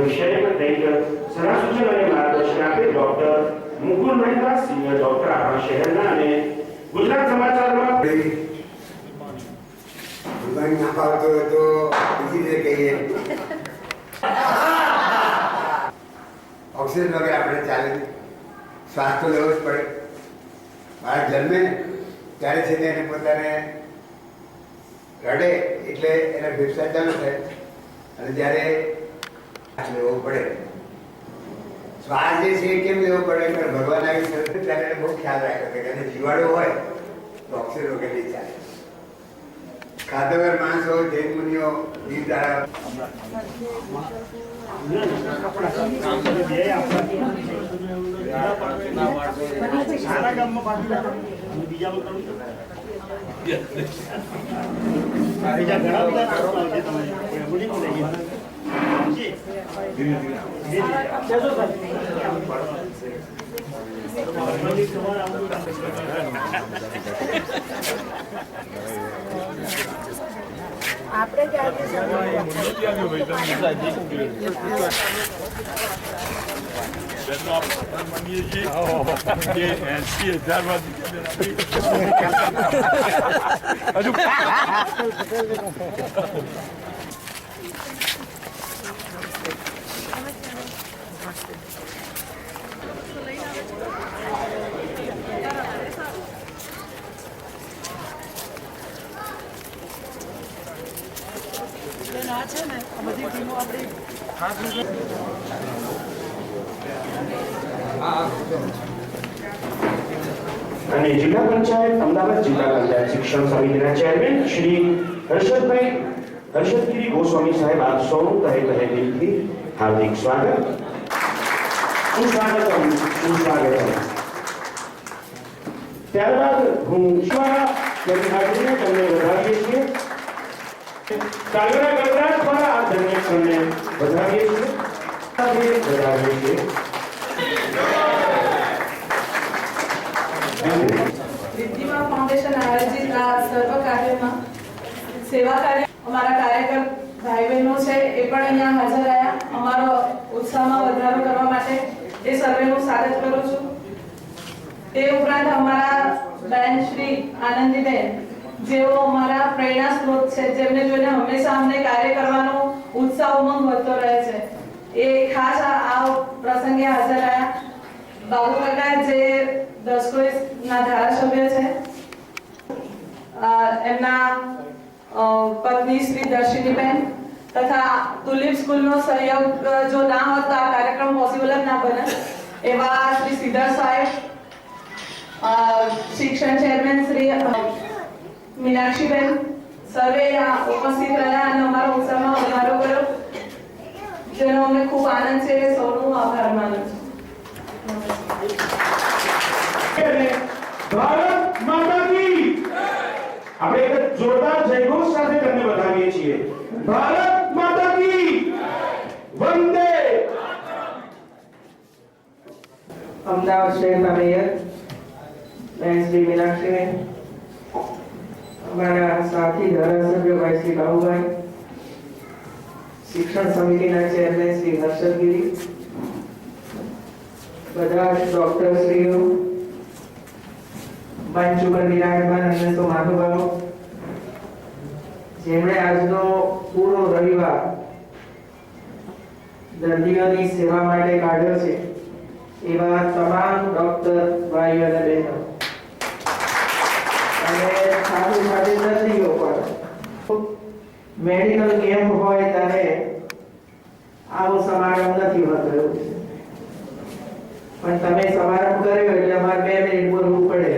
વિષયમાં કંઈક સલાહ સૂચન અને માર્ગદર્શન આપે doctor Mukul Mehta, senior doctor આપણા શહેરના અને ગુજરાત સમાચારમાં ના પાવતો હોય તો બીજી રીતે કહીએ ઓક્સિજન વગર આપણે ચાલે, શ્વાસ તો લેવો જ પડે. બાળક જન્મે ત્યારે છે તેને પોતાને રડે એટલે એના ફેફસા ચાલુ થાય અને જ્યારે લેવો પડે. શ્વાસ જે છે કેમ લેવો પડે કે ભગવાન આવી શરત ત્યારે બહુ ખ્યાલ રાખ્યો કે એને જીવાડો હોય તો ઓક્સિજન વગર નહીં ચાલે. ખાધવર માણસો જૈન મુનિઓ જીવ ધારા આપણે અને જિલ્લા પંચાયત અમદાવાદ જિલ્લા પંચાયત શિક્ષણ સમિતિના ચેરમેન શ્રી હર્ષદગીરી ગોસ્વામી સાહેબ આપ સૌનું તહે દિલથી હાર્દિક સ્વાગત. ત્યારબાદ હું હાજરીને તમને વધાવીએ છીએ. તાલુકા ગણરાજ દ્વારા આ ધન્ય ક્ષણને વધાવીએ છીએ. રિદ્ધિમા ફાઉન્ડેશન આયોજિત આ સર્વ કાર્યમાં સેવા કાર્ય અમારા કાર્યકર ભાઈ બહેનો છે એ પણ અહીંયા હાજર રહ્યા. અમારો ઉત્સાહમાં વધારો કરવા માટે એ સર્વેનું સ્વાગત કરું છું. તે ઉપરાંત અમારા બેન શ્રી આનંદીબેન જેઓ અમારા પ્રેરણા સ્ત્રોત છે, જેમને જોઈને હંમેશા અમને કાર્ય કરવાનો ઉત્સાહ ઉમંગ વધતો રહે છે, એ ખાસ આ પ્રસંગે હાજર રહ્યા. બાબુ કાકા જે દસકોઈના ધારાસભ્ય છે, એમના પત્ની શ્રી દર્શિનીબેન તથા તુલિપ સ્કૂલનો સહયોગ જો ના હોત તો આ કાર્યક્રમ પોસિબલ જ ના બને એવા શ્રી સિદ્ધર સાહેબ, શિક્ષણ ચેરમેન શ્રી મીનાક્ષીબેન સર્વે ઉપસ્થિત રહ્યા અને અમારો ઉત્સાહમાં વધારો કર્યો, જેનો અમને ખૂબ આનંદ છે. સૌનો આભાર માનું છું. ભારત માતા કી આપણે એક જોરદાર જયઘોષ સાથે તમને વધાવીએ છીએ. ભારત માતા કી વંદે. અમદાવાદ શહેરના મેયર બેન શ્રી મીનાક્ષીબેન, અમારા સાથી ધારાસભ્ય ભાઈ શ્રી બાબુભાઈ, શિક્ષણ સમિતિના ચેરમેન શ્રી હર્ષદગીરી, બધા ડોક્ટર શ્રીઓ, મંચ ઉપર બિરાજમાન અને તો મહાનુભાવો, જેમણે આજનો પૂરો રવિવાર દર્દીઓની સેવા માટે કાઢ્યો છે, એવા તમામ ડોક્ટર ભાઈઓ અને બહેનો અને સાથે દર્દીઓ પણ મેડિકલ કેમ્પ હોય ત્યારે આવો સમાગમ નથી હોતો. પણ તમે સમારંભ કર્યો એટલે અમારે 2 મિનિટ બોલવું પડે.